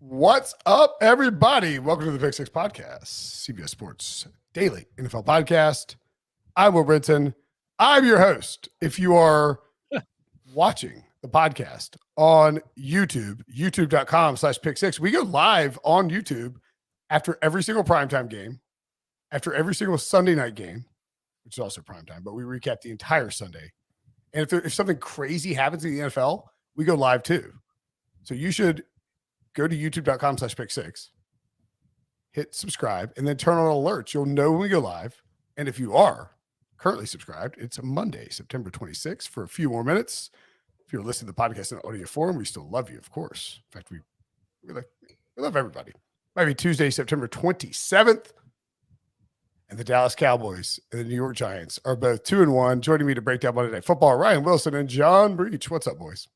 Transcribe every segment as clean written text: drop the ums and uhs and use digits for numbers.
What's up, everybody? Welcome to the Pick Six Podcast, CBS Sports Daily NFL Podcast. I'm Will Brinson. I'm your host. If you are watching the podcast on YouTube, youtube.com/pick6, we go live on YouTube after every single primetime game, after every single Sunday night game, which is also primetime, but we recap the entire Sunday. And if something crazy happens in the NFL, we go live too. So you should go to youtube.com/pick6, hit subscribe, and then turn on alerts. You'll know when we go live. And if you are currently subscribed, it's a Monday, September 26th, for a few more minutes. If you're listening to the podcast in audio form, we still love you, of course. In fact, we love everybody. Might be Tuesday, September 27th. And the Dallas Cowboys and the New York Giants are both 2-1. Joining me to break down Monday Night Football, Ryan Wilson and John Breech. What's up, boys?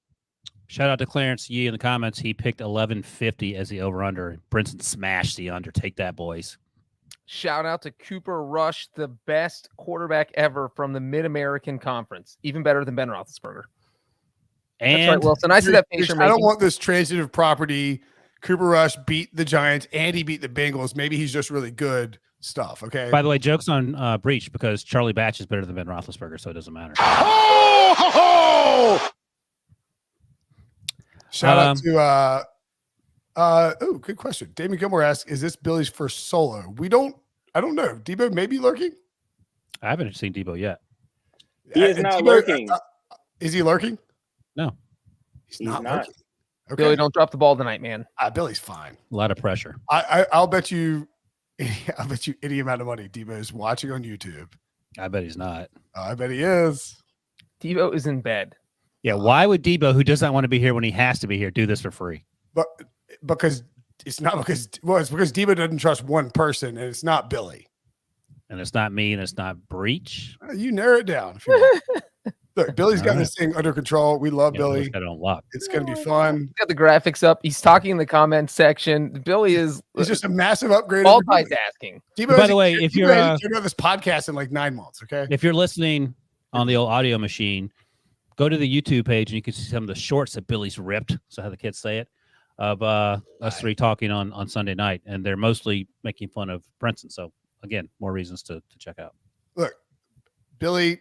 Shout out to Clarence Yee in the comments. He picked 1150 as the over-under. Brinson smashed the under. Take that, boys. Shout out to Cooper Rush, the best quarterback ever from the Mid-American Conference. Even better than Ben Roethlisberger. And that's right, Wilson. I see that face. I don't want this transitive property. Cooper Rush beat the Giants and he beat the Bengals. Maybe he's just really good stuff, okay? By the way, joke's on Breech because Charlie Batch is better than Ben Roethlisberger, so it doesn't matter. Oh! Ho, ho! Shout out to good question. Damon Gilmore asks, is this Billy's first solo? I don't know. Debo may be lurking. I haven't seen Debo yet. He is not lurking. Is he lurking? No. He's not lurking. Okay. Billy, don't drop the ball tonight, man. Billy's fine. A lot of pressure. I'll bet you any amount of money Debo is watching on YouTube. I bet he's not. I bet he is. Debo is in bed. Yeah, why would Debo, who does not want to be here when he has to be here, do this for free? But it's because Debo doesn't trust one person, and it's not Billy. And it's not me, and it's not Breech. You narrow it down. If you want. Look, Billy's got this thing under control. We love Billy. Got it on lock. It's going to be fun. Got the graphics up. He's talking in the comments section. Billy is just a massive upgrade. Multitasking. By the way, if you're on this podcast in like 9 months, okay? If you're listening on the old audio machine, go to the YouTube page and you can see some of the shorts that Billy's ripped. So how the kids say it, of us three talking on Sunday night, and they're mostly making fun of Brinson. So again, more reasons to check out. Look, Billy.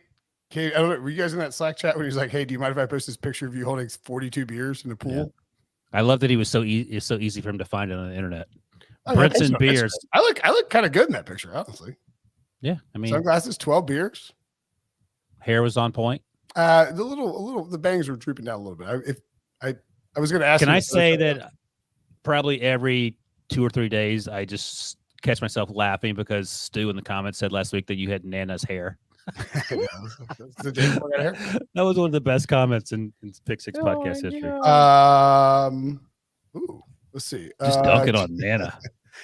I don't know, were you guys in that Slack chat when he was like, "Hey, do you mind if I post this picture of you holding 42 beers in the pool?" Yeah. I love that he was so easy for him to find it on the internet. Brinson beers. I look kind of good in that picture, honestly. Yeah, I mean, sunglasses, 12 beers. Hair was on point. The bangs were drooping down a little bit. I was going to ask. Can I say that probably every 2 or 3 days I just catch myself laughing because Stu in the comments said last week that you had Nana's hair. That was one of the best comments in Pick Six podcast history. Let's see. Just dunking on Nana.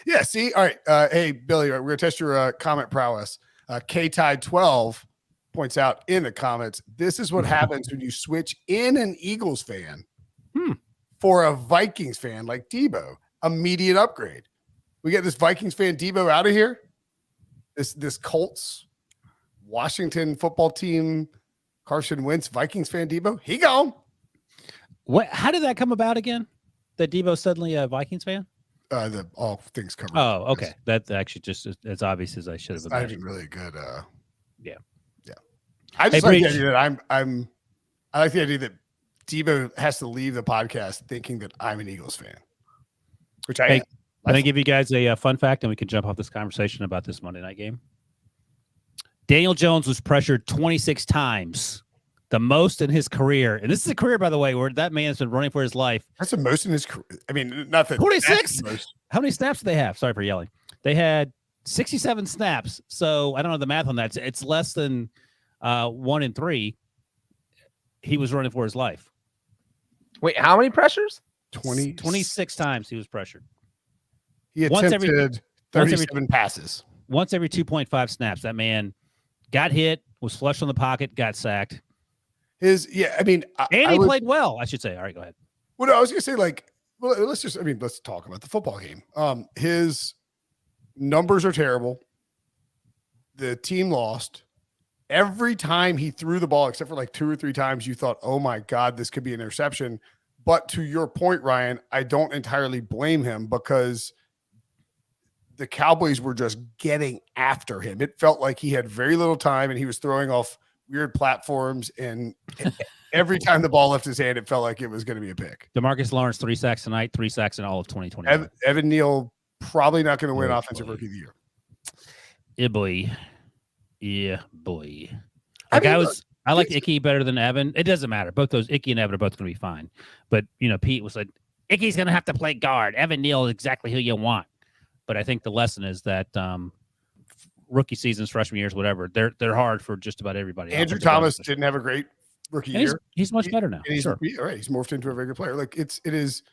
Yeah. See. All right. Hey, Billy, we're gonna test your comment prowess. K-Tide12 points out in the comments, this is what happens when you switch in an Eagles fan for a Vikings fan like Debo. Immediate upgrade. We get this Vikings fan Debo out of here. This Colts Washington football team, Carson Wentz, Vikings fan Debo, he gone. What? How did that come about again? That Debo's suddenly a Vikings fan? The all things covered. Oh, okay. That's actually just as obvious as I should have imagined. Not even really good. Yeah. I just like the idea that I like the idea that Debo has to leave the podcast thinking that I'm an Eagles fan, which I am. I'm going to give you guys a fun fact, and we can jump off this conversation about this Monday night game. Daniel Jones was pressured 26 times, the most in his career. And this is a career, by the way, where that man has been running for his life. That's the most in his career. I mean, nothing. 26? How many snaps do they have? Sorry for yelling. They had 67 snaps. So I don't know the math on that. It's less than 1 in 3. He was running for his life. Wait, how many pressures? 26 times he was pressured. He attempted 37 passes. Once every 2.5 snaps, that man got hit, was flushed on the pocket, got sacked. And he played well, I should say. All right, go ahead. Well, I was going to say, let's talk about the football game. His numbers are terrible. The team lost. Every time he threw the ball, except for like 2 or 3 times, you thought, oh my God, this could be an interception. But to your point, Ryan, I don't entirely blame him because the Cowboys were just getting after him. It felt like he had very little time and he was throwing off weird platforms. And every time the ball left his hand, it felt like it was going to be a pick. DeMarcus Lawrence, 3 sacks tonight, 3 sacks in all of 2020. Evan Neal probably not going to win Offensive Rookie of the Year. Yeah, boy. Yeah, boy. I mean, I like Icky better than Evan. It doesn't matter. Both those Icky and Evan are both going to be fine. But Pete was like, Icky's going to have to play guard. Evan Neal is exactly who you want. But I think the lesson is that rookie seasons, freshman years, whatever, they're hard for just about everybody. Andrew Thomas didn't have a great rookie year. He's much better now. He's morphed into a very good player. Like it is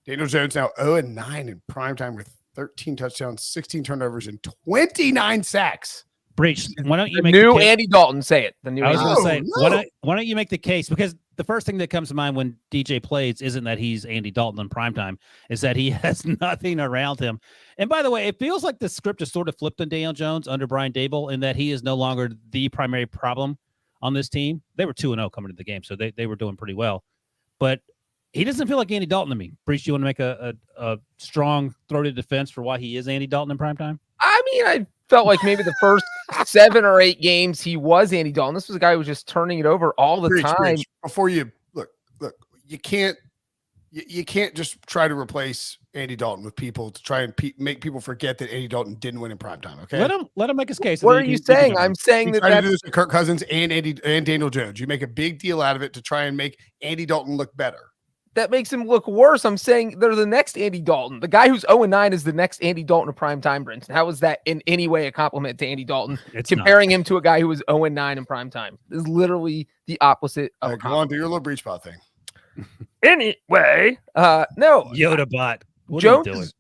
Daniel Jones now 0-9 in primetime with 13 touchdowns, 16 turnovers, and 29 sacks. Breech, why don't you make new Andy Dalton? Say it. The new. I was going to say, why don't you make the case? Because the first thing that comes to mind when DJ plays isn't that he's Andy Dalton in primetime, is that he has nothing around him. And by the way, it feels like the script is sort of flipped on Daniel Jones under Brian Dable in that he is no longer the primary problem on this team. They were 2-0 coming to the game, so they were doing pretty well. But he doesn't feel like Andy Dalton to me. Breech, you want to make a strong throated defense for why he is Andy Dalton in primetime? I mean, I felt like maybe the first 7 or 8 games he was Andy Dalton. This was a guy who was just turning it over all the time. Breech. Before you look, you can't just try to replace Andy Dalton with people to try and make people forget that Andy Dalton didn't win in primetime. Okay, let him make his case. What are you saying? I'm saying that to do this to Kirk Cousins and Daniel Jones. You make a big deal out of it to try and make Andy Dalton look better. That makes him look worse. I'm saying they're the next Andy Dalton. The guy who's 0-9 is the next Andy Dalton of prime time, Brinson. How is that in any way a compliment to Andy Dalton? Comparing him to a guy who was 0-9 in prime time is literally the opposite of come on, do your little breach bot thing. Anyway, no. Yoda bot.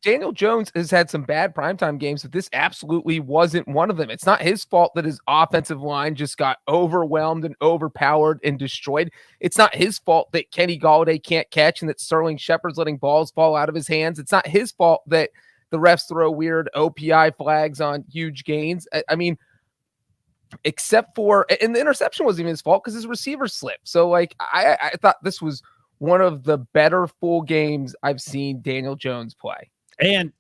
Daniel Jones has had some bad primetime games, but this absolutely wasn't one of them. It's not his fault that his offensive line just got overwhelmed and overpowered and destroyed. It's not his fault that Kenny Golladay can't catch and that Sterling Shepard's letting balls fall out of his hands. It's not his fault that the refs throw weird OPI flags on huge gains. I mean, except for, and the interception wasn't even his fault because his receiver slipped. So, like, I thought this was one of the better full games I've seen Daniel Jones play. And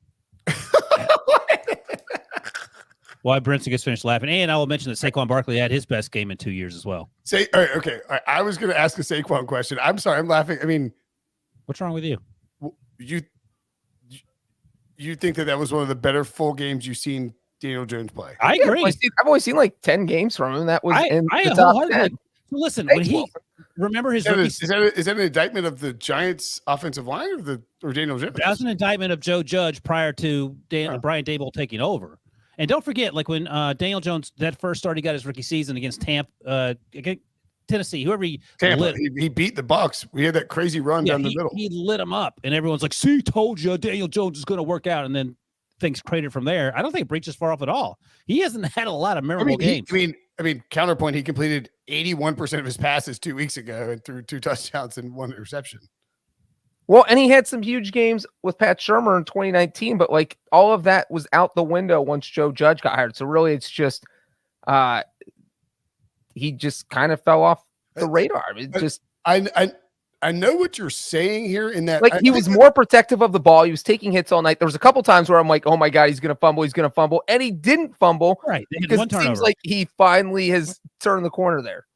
why Brinson gets finished laughing. And I will mention that Saquon Barkley had his best game in 2 years as well. All right, I was going to ask a Saquon question. I'm sorry, I'm laughing. I mean, what's wrong with you? You think that was one of the better full games you've seen Daniel Jones play? I agree. I've only seen like 10 games from him. That was in the top 10. Listen, when he remember his is that an indictment of the Giants' offensive line or Daniel Jones? That was an indictment of Joe Judge prior to Brian Dable taking over. And don't forget, like when Daniel Jones that first start he got his rookie season against Tennessee, whoever he beat the Bucs. We had that crazy run down the middle. He lit them up, and everyone's like, "See, told you, Daniel Jones is going to work out." And then things cratered from there. I don't think Breech is far off at all. He hasn't had a lot of memorable games. I mean, counterpoint, he completed 81% of his passes 2 weeks ago and threw 2 touchdowns and 1 interception. Well, and he had some huge games with Pat Shurmur in 2019, but like all of that was out the window once Joe Judge got hired. So really it's just he just kind of fell off the radar. It just I know what you're saying here in that he was more protective of the ball. He was taking hits all night. There was a couple times where I'm like, oh my God, he's going to fumble. And he didn't fumble. Right. Because it seems like he finally has turned the corner there.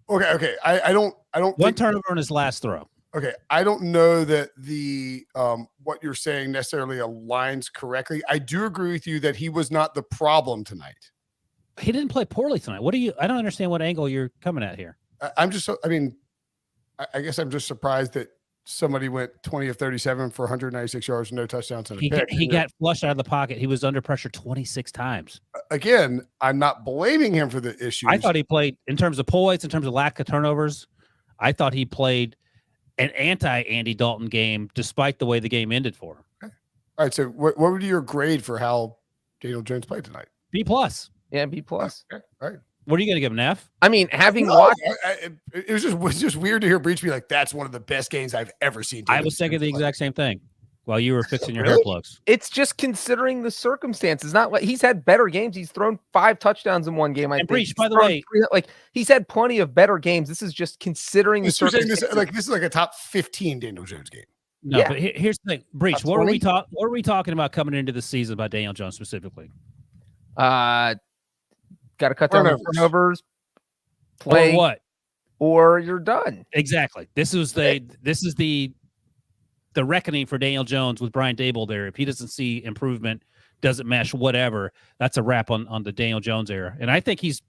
Okay. I don't one turnover on his last throw. Okay. I don't know that the what you're saying necessarily aligns correctly. I do agree with you that he was not the problem tonight. He didn't play poorly tonight. I don't understand what angle you're coming at here. I guess I'm just surprised that somebody went 20 of 37 for 196 yards, no touchdowns, and a pick. He got flushed out of the pocket. He was under pressure 26 times. Again, I'm not blaming him for the issues. I thought he played, in terms of poise, in terms of lack of turnovers, I thought he played an anti-Andy Dalton game, despite the way the game ended for him. Okay. All right, so what would be your grade for how Daniel Jones played tonight? B+. Yeah, B+. Okay. All right. What are you going to give him, an F? I mean, having watched, it was just weird to hear Breech be like, "That's one of the best games I've ever seen." I was thinking the exact same thing. while you were fixing your hair Really? plugs. It's just considering the circumstances. Not like he's had better games. He's thrown 5 touchdowns in one game. I think. Breech, He's by the thrown way, like he's had plenty of better games. This is just considering the You're saying circumstances. this is like a top 15 Daniel Jones game. No, Yeah. but here's the thing, Breech. Top What 20? were we talking about coming into the season about Daniel Jones specifically? Got to cut down the turnovers. Play Or what? or you're done. Exactly. This is the reckoning for Daniel Jones with Brian Daboll there. If he doesn't see improvement, doesn't mesh, whatever, that's a wrap on the Daniel Jones era. And I think he's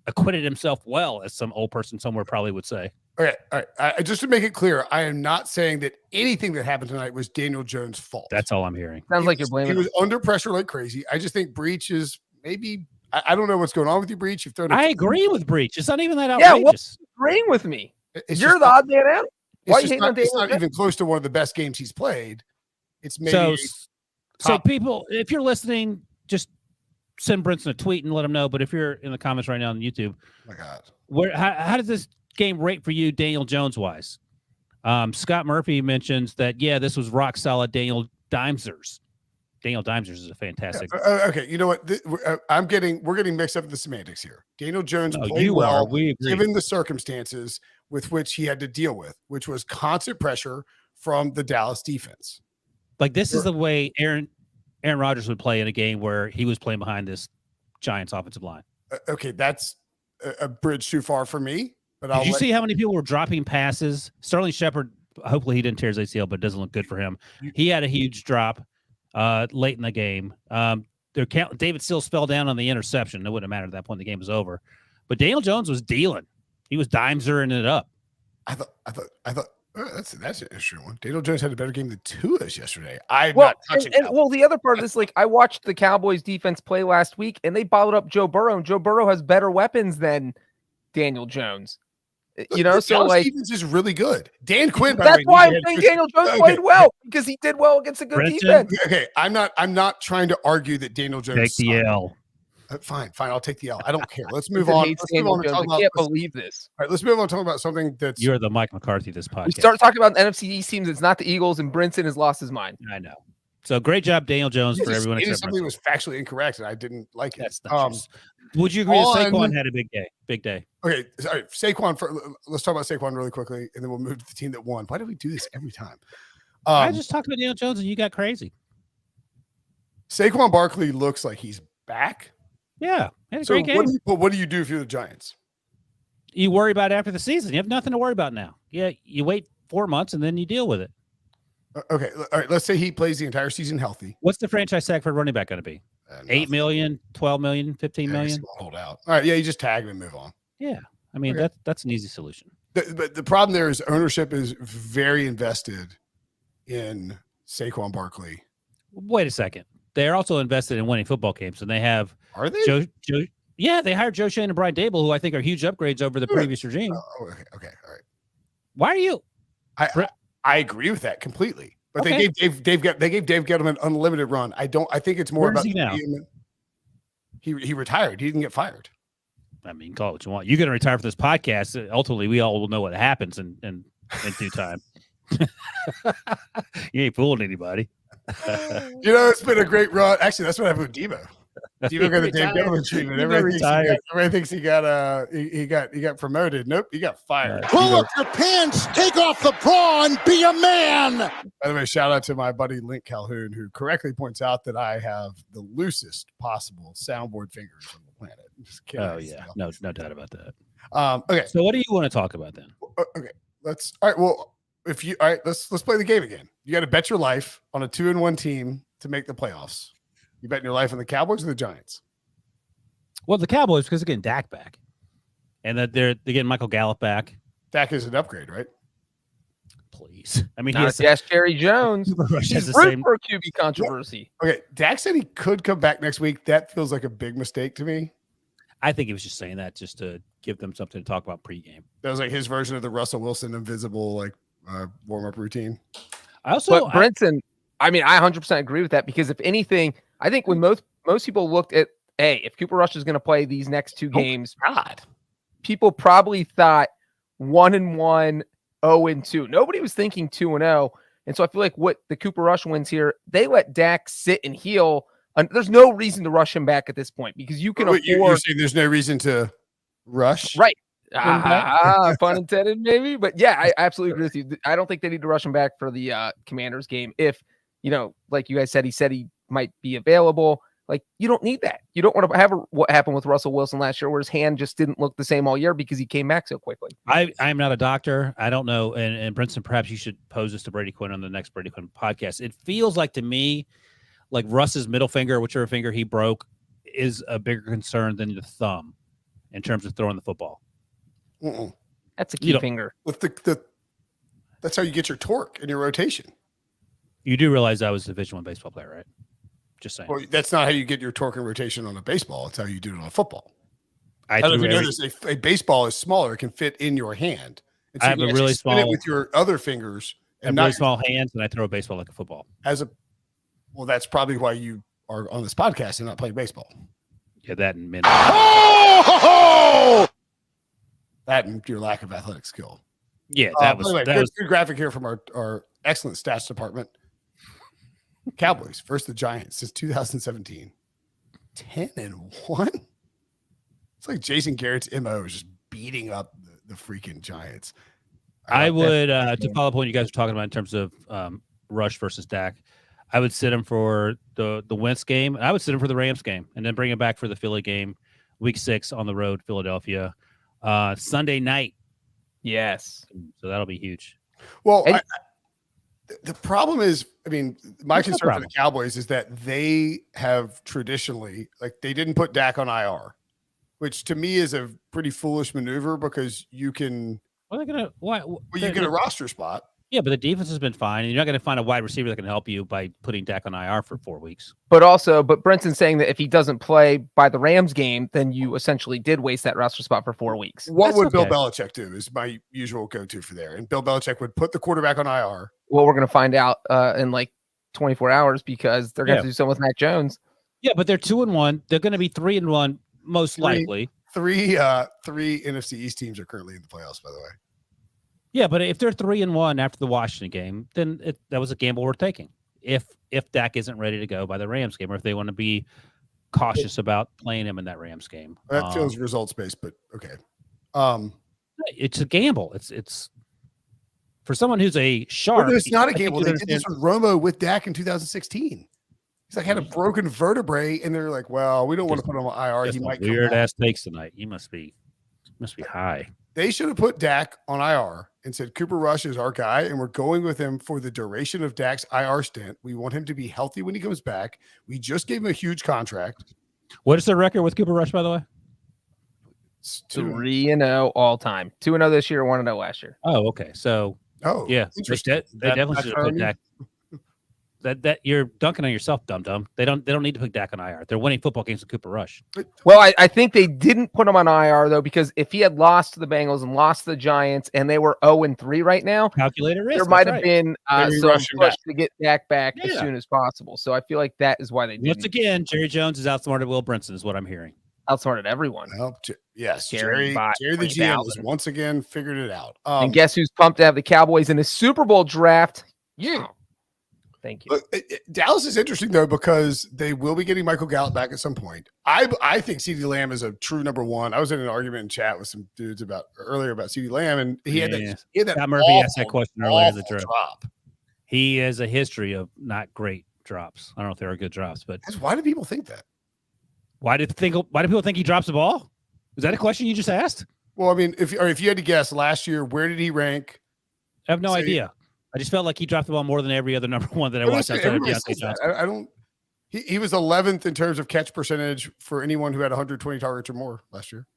acquitted himself well, as some old person somewhere probably would say. Okay, all right. Just to make it clear, I am not saying that anything that happened tonight was Daniel Jones' fault. That's all I'm hearing. Sounds like you're blaming He was under pressure like crazy. I just think Breech is maybe. I don't know what's going on with you, Breech. You've thrown. I agree with Breech. It's not even that Yeah, outrageous. agreeing with me. It's You're just the not- odd man out. Why are you It's, just hating on not, it's Daniel not Jones? even close to one of the best games he's played. It's maybe So people, if you're listening, just send Brinson a tweet and let him know. But if you're in the comments right now on YouTube, oh my God, how does this game rate for you, Daniel Jones wise? Scott Murphy mentions that this was rock solid. Daniel Dimesers is a fantastic. okay, you know what? We're getting mixed up in the semantics here. Daniel Jones played well, We agree. given the circumstances with which he had to deal with, which was constant pressure from the Dallas defense. Like this is the way Aaron Rodgers would play in a game where he was playing behind this Giants offensive line. Okay, that's a bridge too far for me. But Did you see how many people were dropping passes? Sterling Shepard, hopefully he didn't tear his ACL, but it doesn't look good for him. He had a huge drop late in the game. David Sills fell down on the interception. It wouldn't have mattered at that point. The game was over. But Daniel Jones was dealing. He was dimesering it up. I thought that's an interesting one. Daniel Jones had a better game than Tua's yesterday. I'm not touching. Well, the other part of this, like I watched the Cowboys defense play last week, and they bottled up Joe Burrow. And Joe Burrow has better weapons than Daniel Jones. You know, the so Dallas like defense is really good. Dan Quinn. by the that's way, why he I'm had saying just- Daniel Jones okay. played well because he did well against a good Brinson? defense. Okay, I'm not trying to argue that Daniel Jones. Take the L. Fine. I'll take the L. I don't care. Let's move Brinson on. hates Let's move Daniel on. And Jones. talk I about, can't let's, believe this. all right, let's move on and talk about something that's. You're the Mike McCarthy of this podcast. We start talking about the NFC East teams. It's not the Eagles, and Brinson has lost his mind. I know. So great job, Daniel Jones, for everyone It is except something Brinson. that was factually incorrect, and I didn't like it. That's not true. Would you agree that Saquon had a big day? Big day. Okay, sorry, Saquon. Let's talk about Saquon really quickly, and then we'll move to the team that won. Why do we do this every time? I just talked about Daniel Jones, and you got crazy. Saquon Barkley looks like he's back. Yeah, had a So great game. what do you do if you're the Giants? You worry about it after the season. You have nothing to worry about now. Yeah, you wait 4 months and then you deal with it. Okay, all right. Let's say he plays the entire season healthy. What's the franchise tag for running back going to be? 8 million, 12 million, 15 Yeah, million? hold out. All right, yeah, you just tag him and move on. Yeah, I mean Okay. that's an easy solution. But the problem there is ownership is very invested in Saquon Barkley. Wait a second. They're also invested in winning football games, and they have Are they? Joe. Yeah, they hired Joe Shane and Brian Dable, who I think are huge upgrades over the previous regime. Oh, okay, all right. Why are you? I agree with that completely. But Okay. they gave Dave Gettleman an unlimited run. I think it's more Where about is he now? He retired. He didn't get fired. I mean, call it what you want. You're going to retire for this podcast. Ultimately, we all will know what happens in due time. You ain't fooling anybody. You know, it's been a great run. Actually, that's what happened with Debo. Debo got the Dave Gettleman treatment. Everybody thinks he got promoted. Nope, he got fired. Pull up your pants, take off the bra, and be a man. By the way, shout out to my buddy Link Calhoun, who correctly points out that I have the loosest possible soundboard fingers on the planet. Just kidding. Oh yeah, no doubt about that. Okay. So, what do you want to talk about then? Okay. All right. Well, let's play the game again. You got to bet your life on a 2-1 team to make the playoffs. You betting your life on the Cowboys or the Giants? Well, the Cowboys, because they're getting Dak back, and that they're getting Michael Gallup back. Dak is an upgrade, right? Please, I mean, Yes, Jerry Jones. He's the root same. for a QB controversy. Okay. Dak said he could come back next week. That feels like a big mistake to me. I think he was just saying that just to give them something to talk about pregame. That was like his version of the Russell Wilson invisible warm-up routine. But Brinson, I mean, I 100% agree with that because if anything, I think when most people looked at, hey, if Cooper Rush is going to play these next two games, people probably thought 1-1, 0-2. Nobody was thinking 2-0 And so I feel like what the Cooper Rush wins here, they let Dak sit and heal. And there's no reason to rush him back at this point because you can afford. You're saying there's no reason to rush, right? Pun intended, maybe. But yeah, I absolutely agree with you. I don't think they need to rush him back for the Commanders game. If like you guys said, he might be available. Like, you don't need that. You don't want to have what happened with Russell Wilson last year, where his hand just didn't look the same all year because he came back so quickly. I'm not a doctor. I don't know. And Brinson, perhaps you should pose this to Brady Quinn on the next Brady Quinn podcast. It feels like to me, like Russ's middle finger, whichever finger he broke, is a bigger concern than the thumb in terms of throwing the football. That's a key finger. That's how you get your torque and your rotation. You do realize I was a Division I baseball player, right? Just saying. Well, that's not how you get your torque and rotation on a baseball. It's how you do it on a football. I don't know if you know this. A baseball is smaller; it can fit in your hand. And so I have a really small it with your other fingers. And really small hands, and I throw a baseball like a football. Well, that's probably why you are on this podcast and not playing baseball. Yeah, that and men. That and your lack of athletic skill. Yeah, that was good graphic here from our excellent stats department. Cowboys versus the Giants since 2017. 10-1. It's like Jason Garrett's MO is just beating up the freaking Giants. I would to follow up on what you guys were talking about in terms of Rush versus Dak. I would sit him for the Wentz game. I would sit him for the Rams game, and then bring him back for the Philly game, Week 6 on the road, Philadelphia, Sunday night. Yes, so that'll be huge. Well, the problem is, I mean, my concern for the Cowboys is that they have traditionally, like, they didn't put Dak on IR, which to me is a pretty foolish maneuver because you can. Well, they're gonna. Why? Well, you get a roster spot. Yeah, but the defense has been fine, and you're not going to find a wide receiver that can help you by putting Dak on IR for 4 weeks. But Brinson's saying that if he doesn't play by the Rams game, then you essentially did waste that roster spot for 4 weeks. What would Bill Belichick do is my usual go-to for there. And Bill Belichick would put the quarterback on IR. Well, we're going to find out in like 24 hours because they're going to do something with Mac Jones. Yeah, but they're 2-1. They're going to be 3-1 most likely. Three NFC East teams are currently in the playoffs, by the way. Yeah, but if they're 3-1 after the Washington game, then that was a gamble worth taking. If Dak isn't ready to go by the Rams game, or if they want to be cautious about playing him in that Rams game, that feels results based. But okay, it's a gamble. It's for someone who's a sharp. Well, it's not a gamble. They did this with Romo with Dak in 2016. He's like had a broken vertebrae, and they're like, "Well, we don't want to put him on IR. He might weird ass takes tonight. You must be high." They should have put Dak on IR and said, Cooper Rush is our guy, and we're going with him for the duration of Dak's IR stint. We want him to be healthy when he comes back. We just gave him a huge contract. What is the record with Cooper Rush, by the way? It's 3-0 all time. 2-0 this year, 1-0 last year. Oh, okay. So, yeah, they definitely should have put Dak. That you're dunking on yourself, dum-dum. They don't need to put Dak on IR. They're winning football games with Cooper Rush. Well, I think they didn't put him on IR though, because if he had lost to the Bengals and lost to the Giants and they were 0-3 right now, calculated risk, there might have been some push to get Dak back as soon as possible. So I feel like that is why they did. Once again, Jerry Jones is outsmarted Will Brinson, is what I'm hearing. Outsmarted everyone. Well, yes, Jerry the GM has once again figured it out. And guess who's pumped to have the Cowboys in a Super Bowl draft? Yeah. Thank you. Look, Dallas is interesting, though, because they will be getting Michael Gallup back at some point. I think CeeDee Lamb is a true number one. I was in an argument in chat with some dudes earlier about CeeDee Lamb, and he had that Scott Murphy asked that question earlier in the drop. He has a history of not great drops. I don't know if there are good drops, but why do people think that? Why do people think he drops the ball? Is that a question you just asked? Well, I mean, if you had to guess last year, where did he rank? I have no idea. I just felt like he dropped the ball more than every other number one that I watched outside of Deontay Johnson. I don't. He was 11th in terms of catch percentage for anyone who had 120 targets or more last year.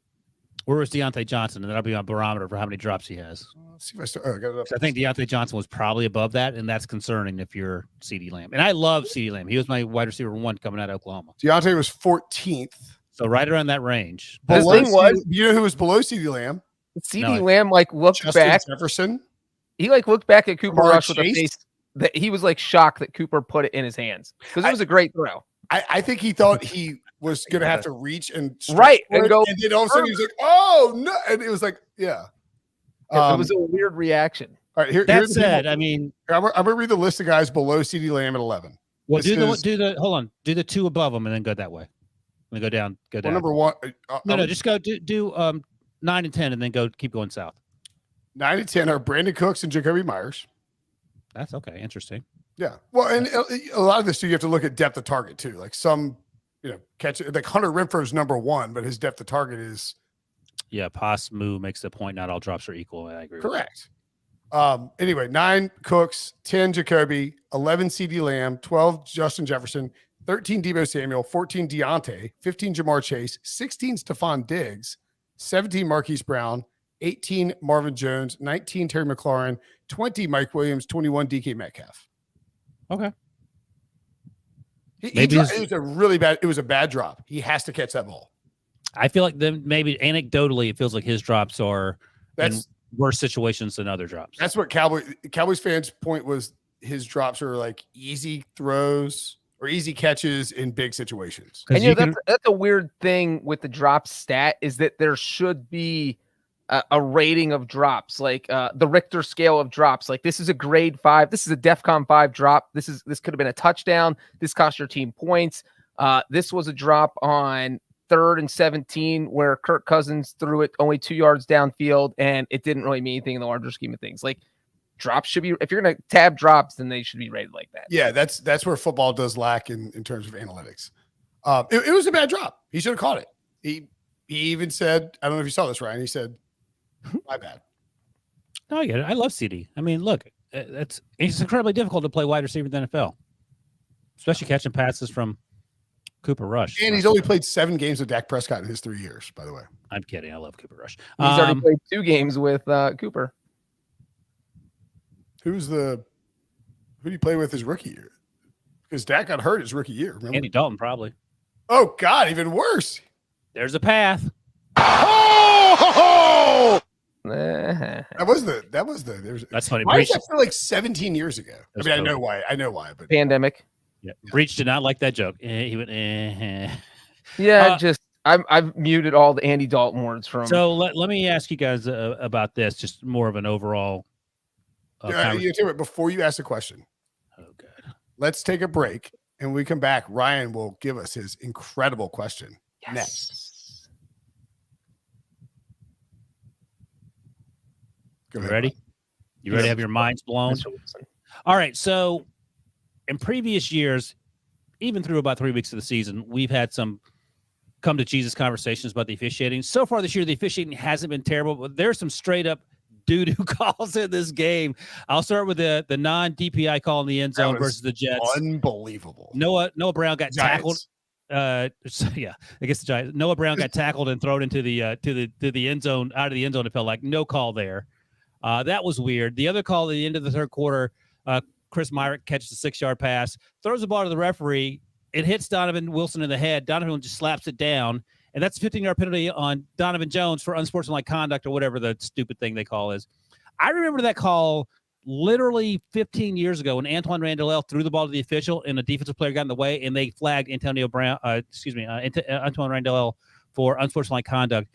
Where was Deontay Johnson? And that'll be on barometer for how many drops he has. Let's see if I start. I got it up. I think Deontay Johnson was probably above that, and that's concerning if you're CeeDee Lamb. And I love CeeDee Lamb. He was my wide receiver one coming out of Oklahoma. Deontay was 14th. So right around that range. The thing was, you know who was below CeeDee Lamb? CeeDee Lamb looked Justin back. Jefferson. He looked back at Cooper Rush with a face that he was shocked that Cooper put it in his hands because it was a great throw. I think he thought he was going to have to reach and go, and then all of a sudden he was like, "Oh no!" And it was like, "Yeah." It was a weird reaction. All right, here. That Here's the said, people. I mean, I'm gonna read the list of guys below CeeDee Lamb at 11. well, This is- do the two above them and then go that way. And then go down. Well, number one. No, just go do 9 and 10 and then keep going south. 9 and 10 are Brandon Cooks and Jacoby Myers. That's okay. Interesting. Yeah. Well, and a lot of this too, you have to look at depth of target too. Like some, catch like Hunter Renfro's number one, but his depth of target is Yeah, Pass Moo makes the point. Not all drops are equal. I agree. correct. Anyway, 9 Cooks, 10 Jacoby, 11 CeeDee Lamb, 12 Justin Jefferson, 13 Deebo Samuel, 14 Deontay, 15 Jamar Chase, 16 Stephon Diggs, 17 Marquise Brown, 18 Marvin Jones, 19 Terry McLaurin, 20 Mike Williams, 21 DK Metcalf. Okay. It was a bad drop. He has to catch that ball. I feel like maybe anecdotally, it feels like his drops are in worse situations than other drops. That's what Cowboys fans' point was. His drops are like easy throws or easy catches in big situations. And that's a weird thing with the drop stat is that there should be a rating of drops, like the Richter scale of drops. Like this is a grade 5. This is a DEFCON 5 drop. This could have been a touchdown. This cost your team points. This was a drop on 3rd and 17 where Kirk Cousins threw it only 2 yards downfield, and it didn't really mean anything in the larger scheme of things. Like drops should be, if you're going to tab drops, then they should be rated like that. Yeah, that's where football does lack in terms of analytics. It was a bad drop. He should have caught it. He even said, I don't know if you saw this, Ryan. He said, my bad. No, I get it. I love CD. I mean, look, it's incredibly difficult to play wide receiver in the NFL, especially catching passes from Cooper Rush. And he's only played 7 games with Dak Prescott in his 3 years, by the way. I'm kidding. I love Cooper Rush. He's already played 2 games with Cooper. Who do you play with his rookie year? Because Dak got hurt his rookie year. Remember? Andy Dalton, probably. Oh, God, even worse. There's a path. Oh! Uh-huh. That's funny. Why Breech, does that feel like 17 years ago? I mean, I know why, but Pandemic. yeah. Breech did not like that joke. He went, Yeah, I've muted all the Andy Dalton words from. So let me ask you guys about this, just more of an overall. Before you ask the question. Oh, God. Let's take a break, and when we come back, Ryan will give us his incredible question next. Go ahead. Ready? You ready to have your minds blown? All right. So in previous years, even through about 3 weeks of the season, we've had some come to Jesus conversations about the officiating. So far this year, the officiating hasn't been terrible, but there's some straight up doo-doo calls in this game. I'll start with the non-DPI call in the end zone versus the Jets. Unbelievable. Noah Brown got tackled. I guess the Giants. Noah Brown got tackled and thrown into the to the end zone, out of the end zone. It felt like no call there. That was weird. The other call at the end of the third quarter, Chris Myrick catches a 6-yard pass, throws the ball to the referee. It hits Donovan Wilson in the head. Donovan just slaps it down, and that's a 15-yard penalty on Donovan Jones for unsportsmanlike conduct or whatever the stupid thing they call is. I remember that call literally 15 years ago when Antoine Randall threw the ball to the official and a defensive player got in the way, and they flagged Antonio Brown. Antoine Randall for unsportsmanlike conduct.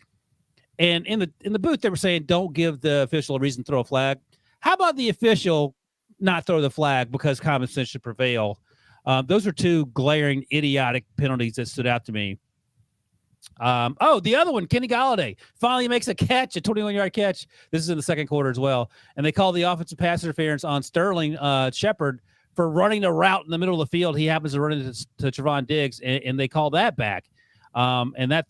And in the booth, they were saying, don't give the official a reason to throw a flag. How about the official not throw the flag because common sense should prevail? Those are 2 glaring, idiotic penalties that stood out to me. The other one, Kenny Golladay finally makes a catch, a 21-yard catch. This is in the second quarter as well. And they call the offensive pass interference on Sterling Shepard for running a route in the middle of the field. He happens to run into to Trevon Diggs, and they call that back. And that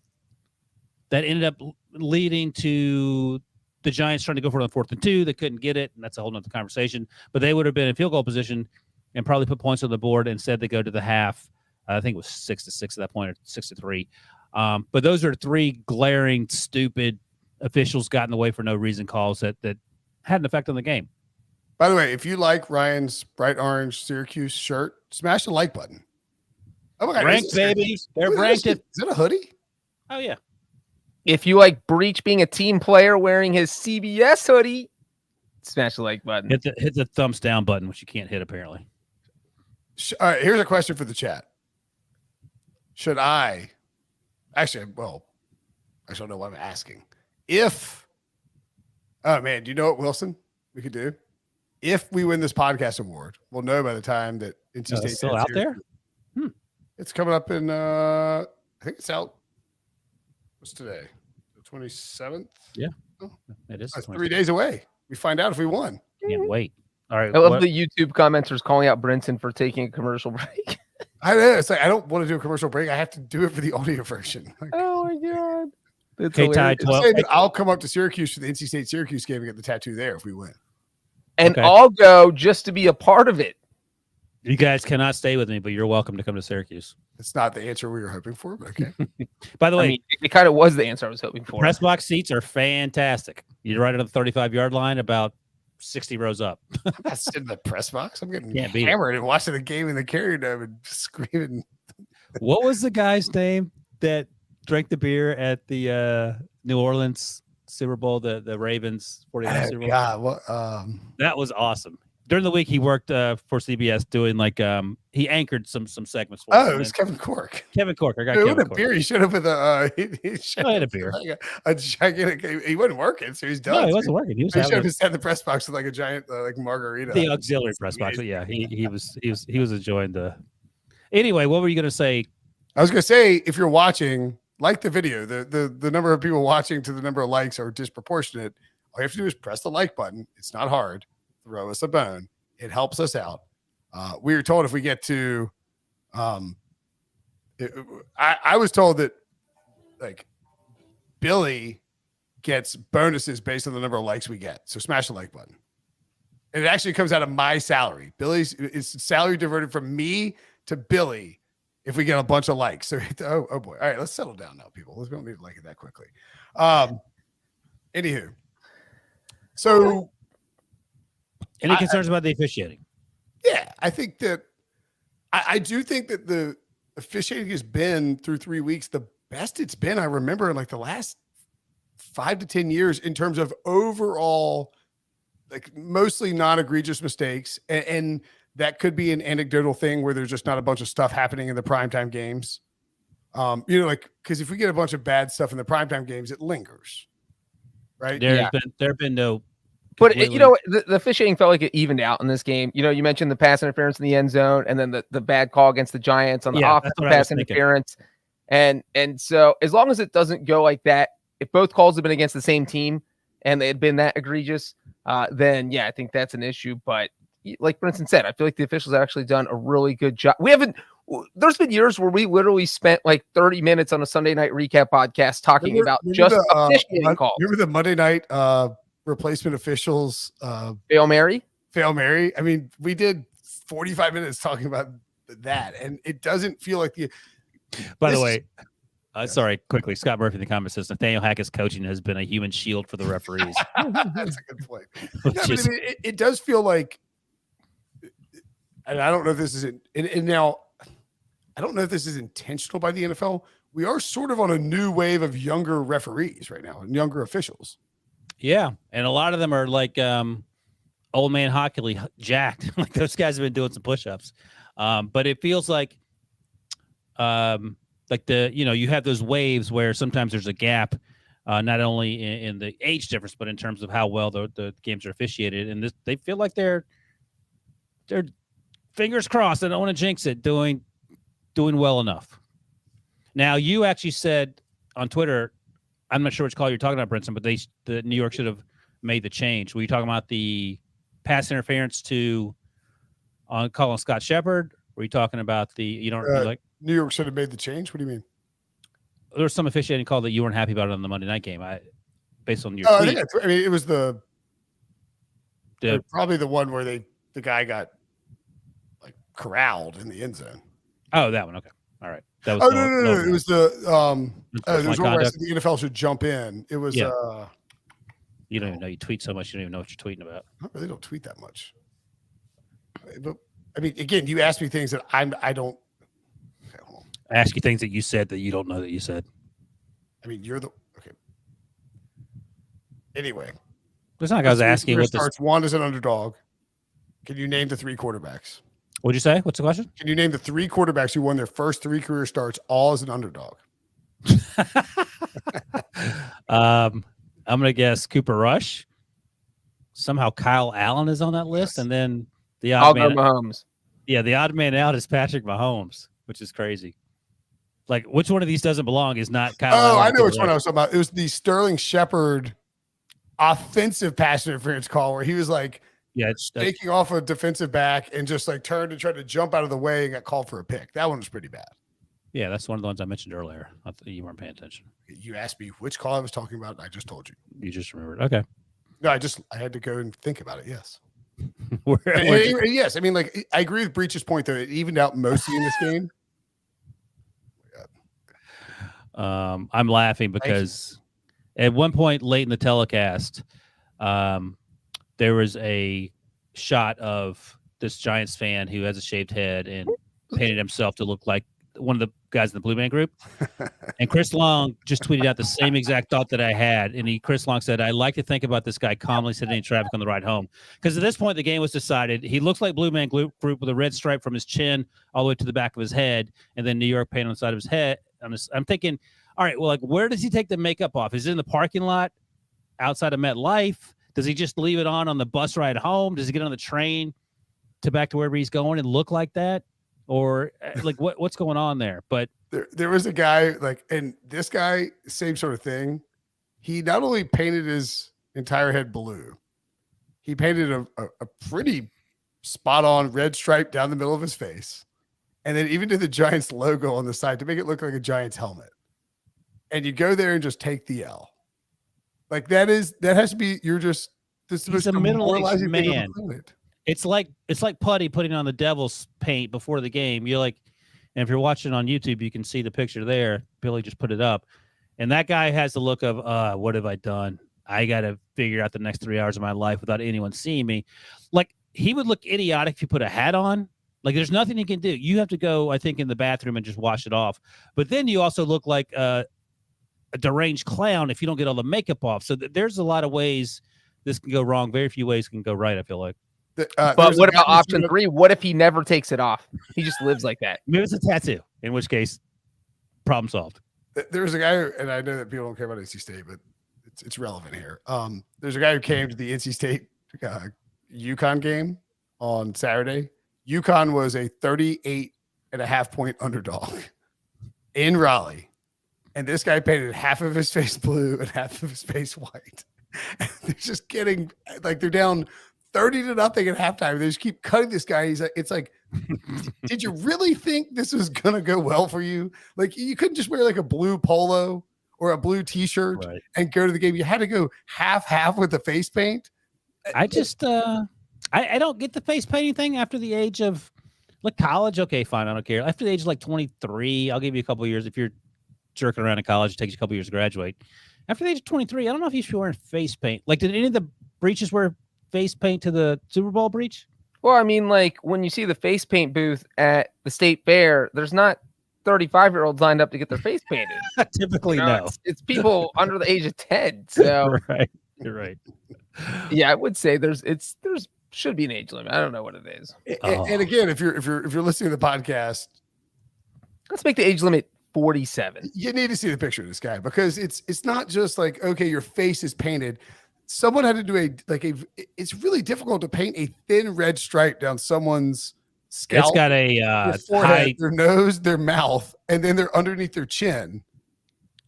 ended up leading to the Giants trying to go for it on 4th and 2. They couldn't get it, and that's a whole nother conversation. But they would have been in field goal position and probably put points on the board. Instead, they go to the half. I think it was 6-6 at that point, or 6-3. But those are 3 glaring, stupid officials got in the way for no reason calls that had an effect on the game. By the way, if you like Ryan's bright orange Syracuse shirt, smash the like button. Oh my God, ranked, baby. They're ranked. Is that a hoodie? Oh, yeah. If you like Breech being a team player wearing his CBS hoodie, smash the like button. Hit the thumbs down button, which you can't hit apparently. All right, here's a question for the chat. Should I actually I don't know what I'm asking. Oh man, do you know what, Wilson, we could do? if we win this podcast award, we'll know by the time that NC State It's still out there. It's coming up in I think it's out. What's today? The 27th? Yeah. It is. That's 3 days away. We find out if we won. Can't wait. All right. I love the YouTube commenters calling out Brinson for taking a commercial break. I know. It's like I don't want to do a commercial break. I have to do it for the audio version. Like, Oh my god. That's Hey, Ty, hilarious. I'll say that I'll come up to Syracuse for the NC State Syracuse game and get the tattoo there if we win. And Okay. I'll go just to be a part of it. You guys cannot stay with me, but you're welcome to come to Syracuse. It's not the answer we were hoping for, but okay. By the way, I mean, it kind of was the answer I was hoping for. press box seats are fantastic. You're right on the 35-yard line, about 60 rows up. I'm not sitting in the press box. I'm getting Can't beat it. hammered and watching the game in the carrier dome and screaming. What was the guy's name that drank the beer at the New Orleans Super Bowl, the Ravens 49ers Super Bowl? God, what? That was awesome. During the week, he worked for CBS doing he anchored some segments for us. Oh, And it was then Kevin Cork. Kevin Cork. I got Dude, Kevin with a Cork. beer, he showed up with a. He showed I had a up beer. with a gigantic. He wasn't working, so he's done. No, he wasn't working. He was He showed having up at the press box with like a giant like margarita. the auxiliary press box. But yeah, he was enjoying the. Anyway, what were you going to say? I was gonna say, if you're watching, like the video, the number of people watching to the number of likes are disproportionate. All you have to do is press the like button. It's not hard. Throw us a bone. It helps us out. We were told if we get to, I was told that like Billy gets bonuses based on the number of likes we get. So smash the like button. And it actually comes out of my salary. Billy's is salary diverted from me to Billy if we get a bunch of likes. So oh boy. All right, let's settle down now, people. We don't need to like it that quickly. Anywho. So Any concerns about the officiating? yeah, I think that I do think that the officiating has been through 3 weeks the best it's been. I remember in like the last 5 to 10 years in terms of overall, like mostly non-egregious mistakes. And that could be an anecdotal thing where there's just not a bunch of stuff happening in the primetime games. Like, because if we get a bunch of bad stuff in the primetime games, it lingers. Right. There have been no. But completely- the officiating felt like it evened out in this game. You mentioned the pass interference in the end zone, and then the bad call against the Giants on the Yeah, offensive that's what I was pass thinking. interference. And so as long as it doesn't go like that, if both calls have been against the same team and they had been that egregious, then yeah, I think that's an issue. But like Brinson said, I feel like the officials have actually done a really good job. There's been years where we literally spent like 30 minutes on a Sunday night recap podcast talking about just officiating calls. Remember the Monday night replacement officials Hail Mary? fail Mary? I mean, we did 45 minutes talking about that, and it doesn't feel like By the this- way, sorry, quickly, Scott Murphy in the comments says Nathaniel Hackett's coaching has been a human shield for the referees. That's a good point. No, Which but is- I mean, it does feel like, and I don't know if this is and now I don't know if this is intentional by the NFL. We are sort of on a new wave of younger referees right now and younger officials. Yeah, and a lot of them are like old man Hockley jacked. Like those guys have been doing some push-ups. But it feels like you have those waves where sometimes there's a gap, not only in the age difference, but in terms of how well the games are officiated. And they feel like they're fingers crossed. I don't want to jinx it, doing well enough. Now, you actually said on Twitter, I'm not sure which call you're talking about, Brinson, but the New York should have made the change. Were you talking about the pass interference on calling Scott Shepard? Were you talking about you New York should have made the change. What do you mean? there was some officiating call that you weren't happy about on the Monday night game. Based on your I tweet. think it was probably the one where the guy got like corralled in the end zone. Oh, that one. Okay. All right. That was No. It was the there was one where I conduct. said the NFL should jump in. It was Yeah. You don't even know. You tweet so much, you don't even know what you're tweeting about. I really don't tweet that much. But I mean, again, you ask me things that I don't. Okay, hold on. I ask you things that you said that you don't know that you said. I mean, you're the okay. Anyway, It's not like I was asking what this. starts. One is an underdog. Can you name the three quarterbacks? What'd you say? What's the question? Can you name the three quarterbacks who won their first three career starts all as an underdog? I'm gonna guess Cooper Rush, somehow Kyle Allen is on that list, and then the I'll odd go man. Mahomes. Yeah, the odd man out is Patrick Mahomes, which is crazy. Like, which one of these doesn't belong is not Kyle Allen. Oh, I know which one I was talking about. It was the Sterling Shepard offensive pass interference call where he was like taking off a defensive back and just like turned and tried to jump out of the way and got called for a pick. That one was pretty bad. Yeah, that's one of the ones I mentioned earlier. I thought you weren't paying attention. You asked me which call I was talking about, and I just told you. You just remembered. Okay. No, I had to go and think about it. Yes. Where Yes. I mean, like, I agree with Breech's point, though. It evened out mostly in this game. I'm laughing because at one point late in the telecast, there was a shot of this Giants fan who has a shaved head and painted himself to look like one of the guys in the Blue Man Group. And Chris Long just tweeted out the same exact thought that I had. And Chris Long said, I like to think about this guy calmly sitting in traffic on the ride home. Because at this point, the game was decided. He looks like Blue Man Group with a red stripe from his chin all the way to the back of his head. And then New York paint on the side of his head. I'm thinking, all right, well, like, where does he take the makeup off? Is it in the parking lot outside of MetLife? Does he just leave it on the bus ride home? Does he get on the train to back to wherever he's going and look like that? Or like what's going on there? But there was a guy and this guy, same sort of thing. He not only painted his entire head blue, he painted a pretty spot on red stripe down the middle of his face. And then even did the Giants logo on the side to make it look like a Giants helmet. And you go there and just take the L. Like that has to be, he's a middle-aged man. It's like Putty putting on the Devil's paint before the game. You're like, and if you're watching on YouTube, you can see the picture there. Billy just put it up. And that guy has the look of, what have I done? I got to figure out the next 3 hours of my life without anyone seeing me. Like, he would look idiotic if you put a hat on. Like, there's nothing he can do. You have to go, I think, in the bathroom and just wash it off. But then you also look like a deranged clown if you don't get all the makeup off. So there's a lot of ways this can go wrong. Very few ways can go right, I feel like. But what about option 3? What if he never takes it off? He just lives like that. Maybe it's a tattoo, in which case, problem solved. There's a guy, and I know that people don't care about NC State, but it's relevant here. There's a guy who came to the NC State UConn game on Saturday. UConn was a 38.5-point underdog in Raleigh. And this guy painted half of his face blue and half of his face white. And they're just getting, like, they're down 30-0 at halftime. They just keep cutting this guy. It's like, did you really think this was going to go well for you? Like, you couldn't just wear like a blue polo or a blue t-shirt and go to the game. You had to go half with the face paint. I just, I don't get the face painting thing after the age of, like, college. Okay, fine. I don't care. After the age of like 23, I'll give you a couple of years. If you're jerking around in college, it takes you a couple of years to graduate. After the age of 23, I don't know if you should be wearing face paint. Like, did any of the Breeches wear face paint to the Super Bowl, Breech? Well, I mean, like, when you see the face paint booth at the state fair, there's not 35-year-olds lined up to get their face painted. Typically, no. It's people under the age of 10. So right. You're right. Yeah, I would say there's should be an age limit. I don't know what it is. And again, if you're listening to the podcast, let's make the age limit 47. You need to see the picture of this guy because it's not just like, okay, your face is painted. Someone had to do it's really difficult to paint a thin red stripe down someone's scalp. It's got a forehead, their nose, their mouth, and then they're underneath their chin.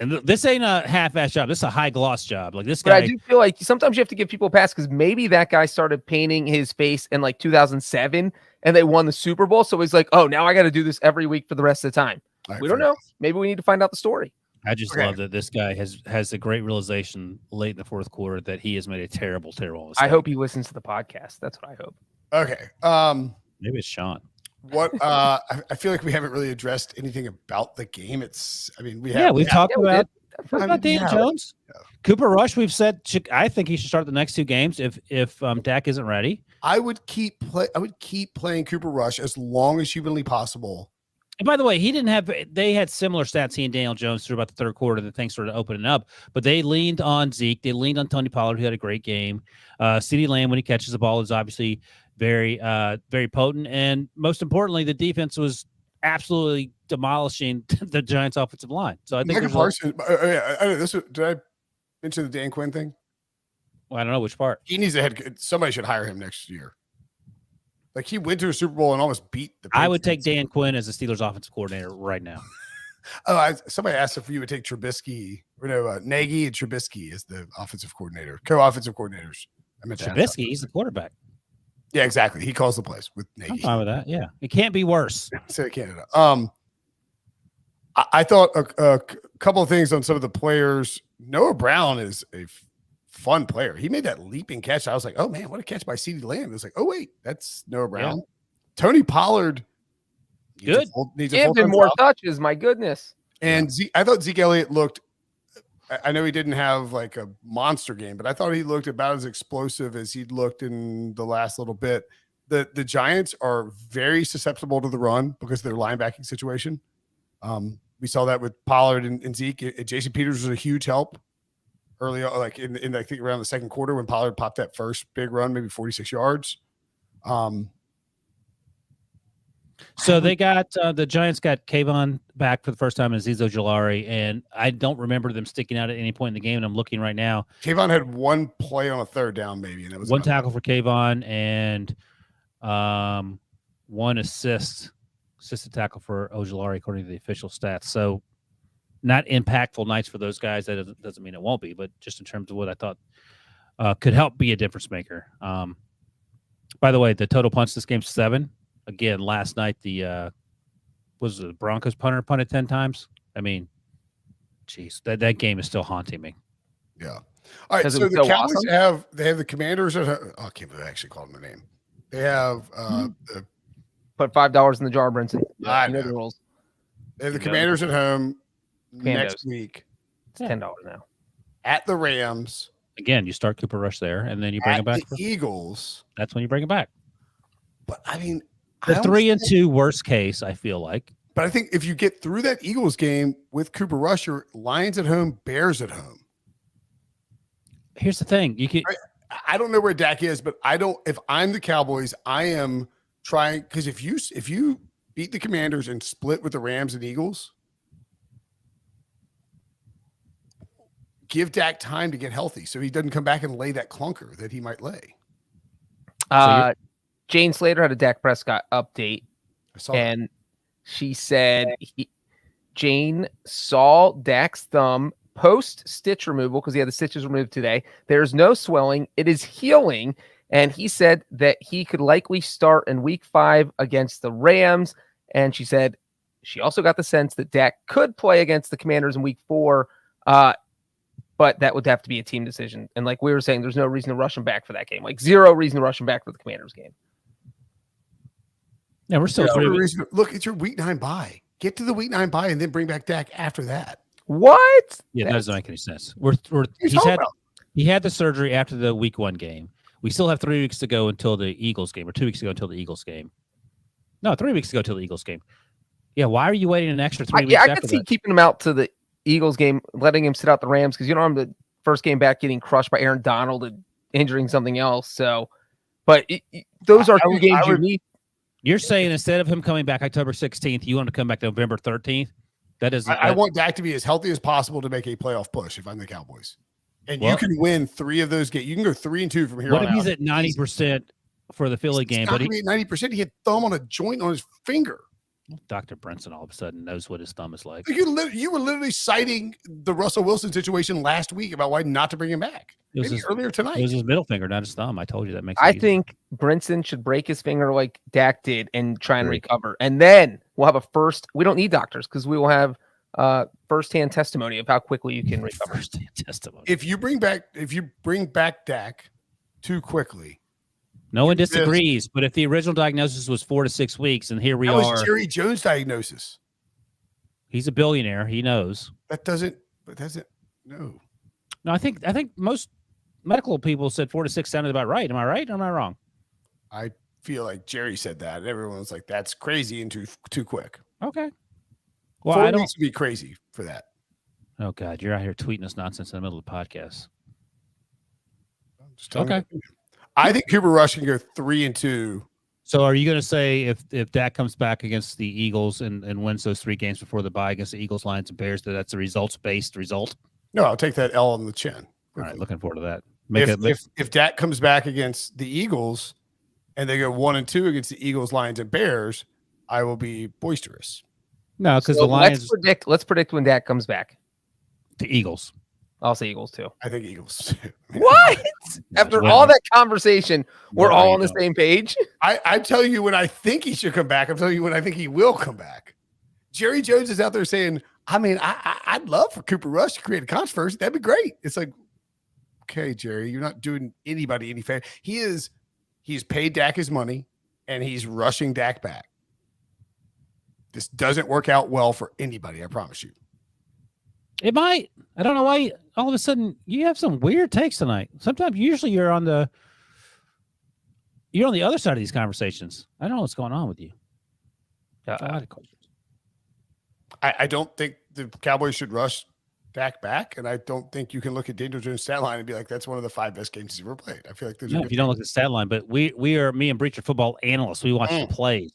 And this ain't a half-ass job. This is a high-gloss job. Like, this guy. But I do feel like sometimes you have to give people a pass because maybe that guy started painting his face in like 2007 and they won the Super Bowl. So he's like, oh, now I got to do this every week for the rest of the time. We don't know. Maybe we need to find out the story. I just love that this guy has a great realization late in the fourth quarter that he has made a terrible mistake. I hope he listens to the podcast. That's what I hope. Okay. Maybe it's Sean. What I feel like we haven't really addressed anything about the game. We've talked about Daniel Jones. Yeah. Cooper Rush, we've said I think he should start the next two games if Dak isn't ready. I would keep playing Cooper Rush as long as humanly possible. And by the way, they had similar stats, he and Daniel Jones, through about the third quarter that things started opening up. But they leaned on Zeke. They leaned on Tony Pollard, who had a great game. CeeDee Lamb, when he catches the ball, is obviously very, very potent. And most importantly, the defense was absolutely demolishing the Giants' offensive line. So I think Micah Parsons. Did I mention the Dan Quinn thing? Well, I don't know which part. He needs a head. Somebody should hire him next year. Like he went to a Super Bowl and almost beat the. I would take Patriots. Dan Quinn as the Steelers offensive coordinator right now. Somebody asked if you would take Trubisky or no, Nagy and Trubisky as the offensive coordinator, co-offensive coordinators. I meant Trubisky, he's the quarterback. Yeah, exactly. He calls the plays with Nagy. I'm fine with that. Yeah, it can't be worse. Say Canada. I thought a couple of things on some of the players. Noah Brown is a fun player. He made that leaping catch. I was like, oh man, what a catch by CeeDee Lamb. It was like, oh wait, that's Noah Brown. Yeah. Tony Pollard. Good. Give him more touches. My goodness. And I thought Zeke Elliott looked. I know he didn't have like a monster game, but I thought he looked about as explosive as he'd looked in the last little bit. The Giants are very susceptible to the run because of their linebacking situation. We saw that with Pollard and Zeke. Jason Peters was a huge help early, like in I think around the second quarter when Pollard popped that first big run, maybe 46 yards. So they got the Giants got Kayvon back for the first time, and Azeez Ojulari, and I don't remember them sticking out at any point in the game. And I'm looking right now. Kayvon had one play on a third down, maybe, and it was one tackle for Kayvon and one assisted tackle for Ojulari, according to the official stats. So not impactful nights for those guys. That doesn't mean it won't be, but just in terms of what I thought could help be a difference maker. By the way, the total punts this game's 7. Again, last night was the Broncos punter punted 10 times. I mean, geez, that game is still haunting me. Yeah. All right. So the Cowboys awesome. have the Commanders at home. Oh, I can't believe I actually called them the name. They have put $5 in the jar, Brinson. I know the rules. They have the Commanders at home next week. It's $10 now. At the Rams. Again, you start Cooper Rush there, and then you bring it back. The Eagles. That's when you bring it back. But I mean, the 3-2 worst case, I feel like. But I think if you get through that Eagles game with Cooper Rush, you're Lions at home, Bears at home. Here's the thing: I don't know where Dak is, but I don't. If I'm the Cowboys, I am trying because if you beat the Commanders and split with the Rams and Eagles, give Dak time to get healthy so he doesn't come back and lay that clunker that he might lay. Jane Slater had a Dak Prescott update, and she said Jane saw Dak's thumb post-stitch removal because he had the stitches removed today. There's no swelling. It is healing, and he said that he could likely start in Week 5 against the Rams, and she said she also got the sense that Dak could play against the Commanders in Week 4, but that would have to be a team decision. And like we were saying, there's no reason to rush him back for that game. Like zero reason to rush him back for the Commanders game. Yeah, we're still look, it's your Week 9 bye. Get to the Week 9 bye and then bring back Dak after that. What? Yeah, that doesn't make any sense. He had the surgery after the Week 1 game. We still have 3 weeks to go until the Eagles game, or 2 weeks to go until the Eagles game. No, 3 weeks to go until the Eagles game. Yeah, why are you waiting an extra 3 weeks? Yeah, I could see keeping him out to the Eagles game, letting him sit out the Rams because you don't have the first game back getting crushed by Aaron Donald and injuring something else. So, but those are 2 games you need. You're saying instead of him coming back October 16th, you want him to come back November 13th? That is. I want Dak to be as healthy as possible to make a playoff push if I'm the Cowboys. And you can win 3 of those games. You can go 3-2 from here on out. What if he's at 90% for the Philly game? But he at 90%. He had thumb on a joint on his finger. Dr. Brinson all of a sudden knows what his thumb is like. You were literally citing the Russell Wilson situation last week about why not to bring him back. Earlier tonight. It was his middle finger, not his thumb. I told you that makes it I easy. think Brinson should break his finger like Dak did and try and recover. And then we'll have we don't need doctors because we will have firsthand testimony of how quickly you can recover. Firsthand testimony. If you bring back Dak too quickly. No one disagrees, but if the original diagnosis was 4 to 6 weeks, and here we are. That was Jerry Jones' diagnosis. He's a billionaire. He knows. No. No, I think most medical people said 4 to 6 sounded about right. Am I right or am I wrong? I feel like Jerry said that, and everyone was like, "That's crazy and too quick." Okay. Well, 4 weeks would be crazy for that. Oh God, you're out here tweeting us nonsense in the middle of the podcast. Okay. I think Cooper Rush can go 3-2. So are you going to say if Dak comes back against the Eagles and wins those 3 games before the bye against the Eagles, Lions, and Bears, that's a results-based result? No, I'll take that L on the chin. All right, looking forward to that. If Dak comes back against the Eagles and they go 1-2 against the Eagles, Lions, and Bears, I will be boisterous. No, because So the Lions, let's predict when Dak comes back. the Eagles. I'll say Eagles too. I think Eagles. What? After all that conversation, we're There all you on the go. same page. I'm telling you when I think he should come back. I'm telling you when I think he will come back. Jerry Jones is out there saying, I mean, I'd love for Cooper Rush to create a controversy. That'd be great. It's like, okay, Jerry, you're not doing anybody any favor. He's paid Dak his money and he's rushing Dak back. This doesn't work out well for anybody, I promise you. It might. I don't know why all of a sudden you have some weird takes tonight. Sometimes usually you're on the other side of these conversations. I don't know what's going on with you. A lot of questions. I don't think the Cowboys should rush Dak back, and I don't think you can look at Daniel Jones' stat line and be like, that's one of the 5 best games he's ever played. I feel like there's No, if you don't look at the stat line, but me and Breech are football analysts. We watch the plays.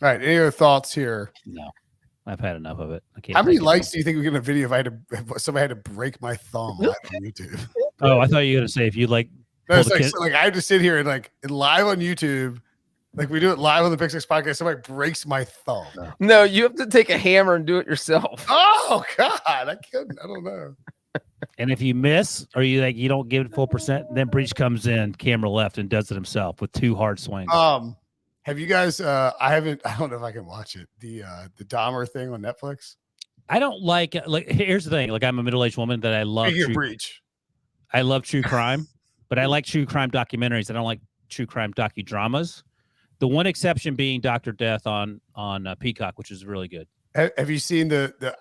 All right, any other thoughts here? No, I've had enough of it. I can't. How many take it likes anymore. do you think we get in a video if somebody had to break my thumb live on YouTube? Oh, I thought you were going to say if you like. No, it's pull the like, kid- so, like I have to sit here and like live on YouTube, like we do it live on the Pick Six podcast. Somebody breaks my thumb. No, you have to take a hammer and do it yourself. Oh God, I couldn't. I don't know. And if you miss or you don't give it full percent, then Breech comes in camera left and does it himself with 2 hard swings. Have you guys? I don't know if I can watch it. The Dahmer thing on Netflix. I don't like here's the thing. Like I'm a middle-aged woman that I love Breech. I love true crime, but I like true crime documentaries. I don't like true crime docudramas. The one exception being Dr. Death on Peacock, which is really good. Have you seen the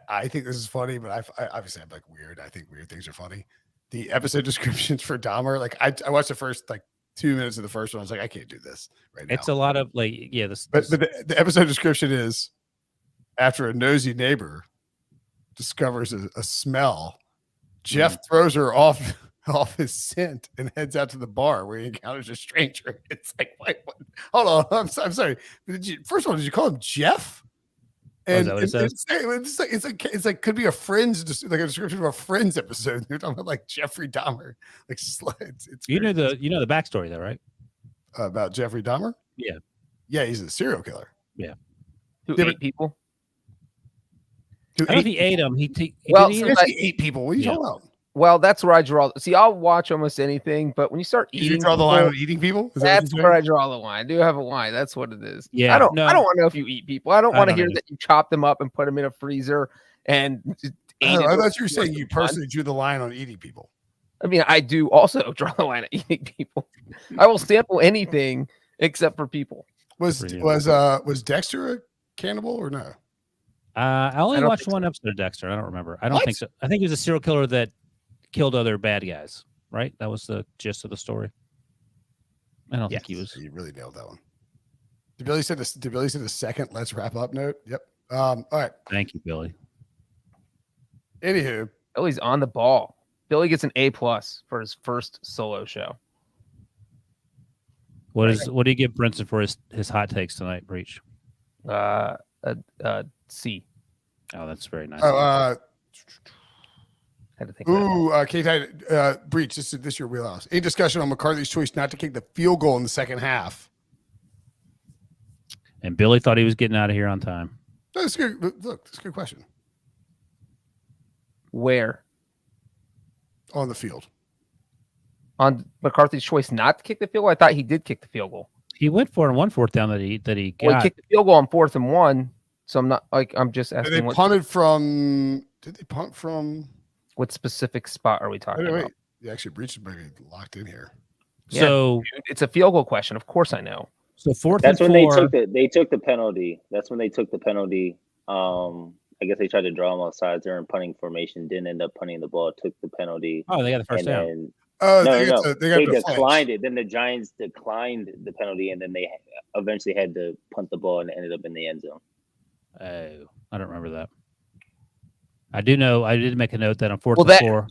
I think this is funny, but I obviously I'm like weird. I think weird things are funny. The episode descriptions for Dahmer, like I watched the first like 2 minutes of the first one. I was like, I can't do this right now. It's a lot of but the episode description is after a nosy neighbor discovers a smell, Jeff throws her off his scent and heads out to the bar where he encounters a stranger. It's like, wait, what? Hold on, I'm sorry. First of all, did you call him Jeff? And is that what it says? it's like could be a Friends, like a description of a Friends episode. They're talking about like Jeffrey Dahmer, like it's you know the backstory though, right? About Jeffrey Dahmer. Yeah, he's a serial killer. Who Yeah, ate people? Who I don't know if he ate them. He Well, did he so eat 'em? that- he ate people. What are you talking about? Well, that's where I draw. See, I'll watch almost anything, but when you start Did eating, you draw the line on eating people? Is that what that's you're where saying? I draw the line. I do have a line. That's what it is. Yeah, I don't no. want to know if you eat people. I don't I want to don't hear either. that you chop them up and put them in a freezer and just ate it. I thought you were saying you personally drew the line on eating people. I mean, I do also draw the line at eating people. I will sample anything except for people. Was Brilliant. Dexter a cannibal or no? I only I don't watched think one episode of Dexter. I don't remember. I don't What? think so. I think he was a serial killer that killed other bad guys. Right? That was the gist of the story. I don't think he was. You really nailed that one. Did Billy say the second let's wrap up note? Yep. All right. Thank you, Billy. Anywho, Billy's on the ball. Billy gets an A+ for his first solo show. What do you give Brinson for his hot takes tonight, Breech? C. Oh, that's very nice. Had to think about that. Breech, this your wheelhouse. Any discussion on McCarthy's choice not to kick the field goal in the second half? And Billy thought he was getting out of here on time. That's good. Look, that's a good question. Where? On the field. On McCarthy's choice not to kick the field goal? I thought he did kick the field goal. He went for it on 1 4th down that he Well, got. he kicked the field goal on 4th and 1. So I'm not like I'm just Did they asking punt from? what specific spot are we talking about? You actually Breech is maybe locked in here. So Dude, it's a field goal question. Of course I know. so 4th That's and when 4. they took the penalty. That's when they took the penalty. I guess they tried to draw them outside. They're in punting formation. Didn't end up punting the ball. Took the penalty. Oh, they got the first and down. then Oh, no. they declined it. Then the Giants declined the penalty, and then they eventually had to punt the ball and ended up in the end zone. Oh, I don't remember that. I do know. I did make a note that on 4th Well, and 4.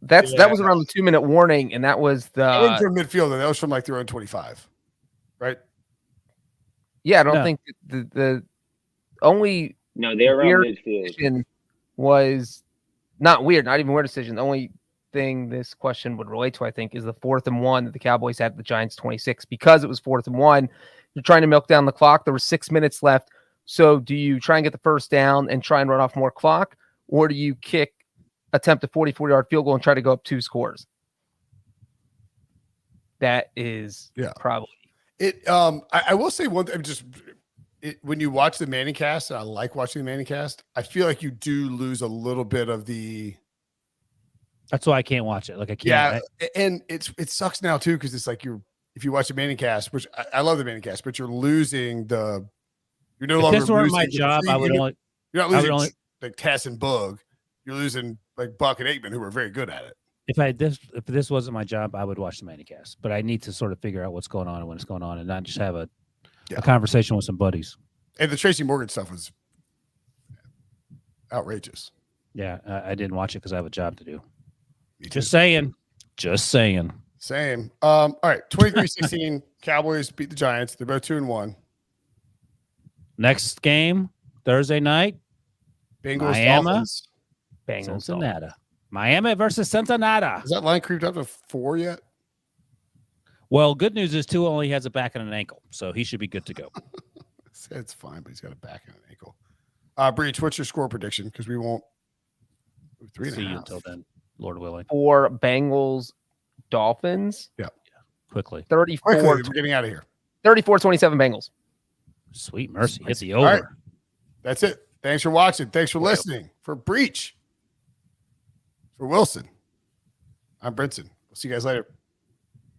That was around the 2-minute warning, and that was That wasn't the from midfield. Though. That was from like their own 25, right? yeah. I don't No. think the only No, they're around Weird midfield. decision was not weird, not even weird decision. The only thing this question would relate to, I think, is the 4th and 1 that the Cowboys had at the Giants 26. Because it was 4th and 1, you're trying to milk down the clock. There were 6 minutes left. So do you try and get the first down and try and run off more clock, or do you attempt a 44-yard field goal and try to go up 2 scores? That is probably it. I will say one thing, when you watch the Manning cast, and I like watching the Manning cast, I feel like you do lose a little bit of the. That's why I can't watch it. Like I can't. Yeah, and it sucks now too, because it's like if you watch the Manning cast, which I love the Manning cast, but you're losing the. You're no longer. If this weren't losing my job, I would only. You're not losing like Tess and Bug. You're losing like Buck and Aikman, who were very good at it. If this wasn't my job, I would watch the Manicast. But I need to sort of figure out what's going on and when it's going on, and not just have a conversation with some buddies. And the Tracy Morgan stuff was outrageous. Yeah, I didn't watch it because I have a job to do. Just saying. Same. All right, 23-16, Cowboys beat the Giants. They're both 2-1. Next game, Thursday night. Bengals, Miami, Dolphins. Cincinnati. Miami versus Cincinnati. Has that line creeped up to 4 yet? Well, good news is Tua only has a back and an ankle, so he should be good to go. It's fine, but he's got a back and an ankle. Breech, what's your score prediction? Because we won't. 3.5. See you until then, Lord willing. For Bengals, Dolphins. Yeah. Quickly. 34. Quickly, we're getting out of here. 34-27 Bengals. Sweet mercy. Hit the over. All right. That's it. Thanks for watching. Thanks for listening. For Breech. For Wilson. I'm Brinson. We'll see you guys later.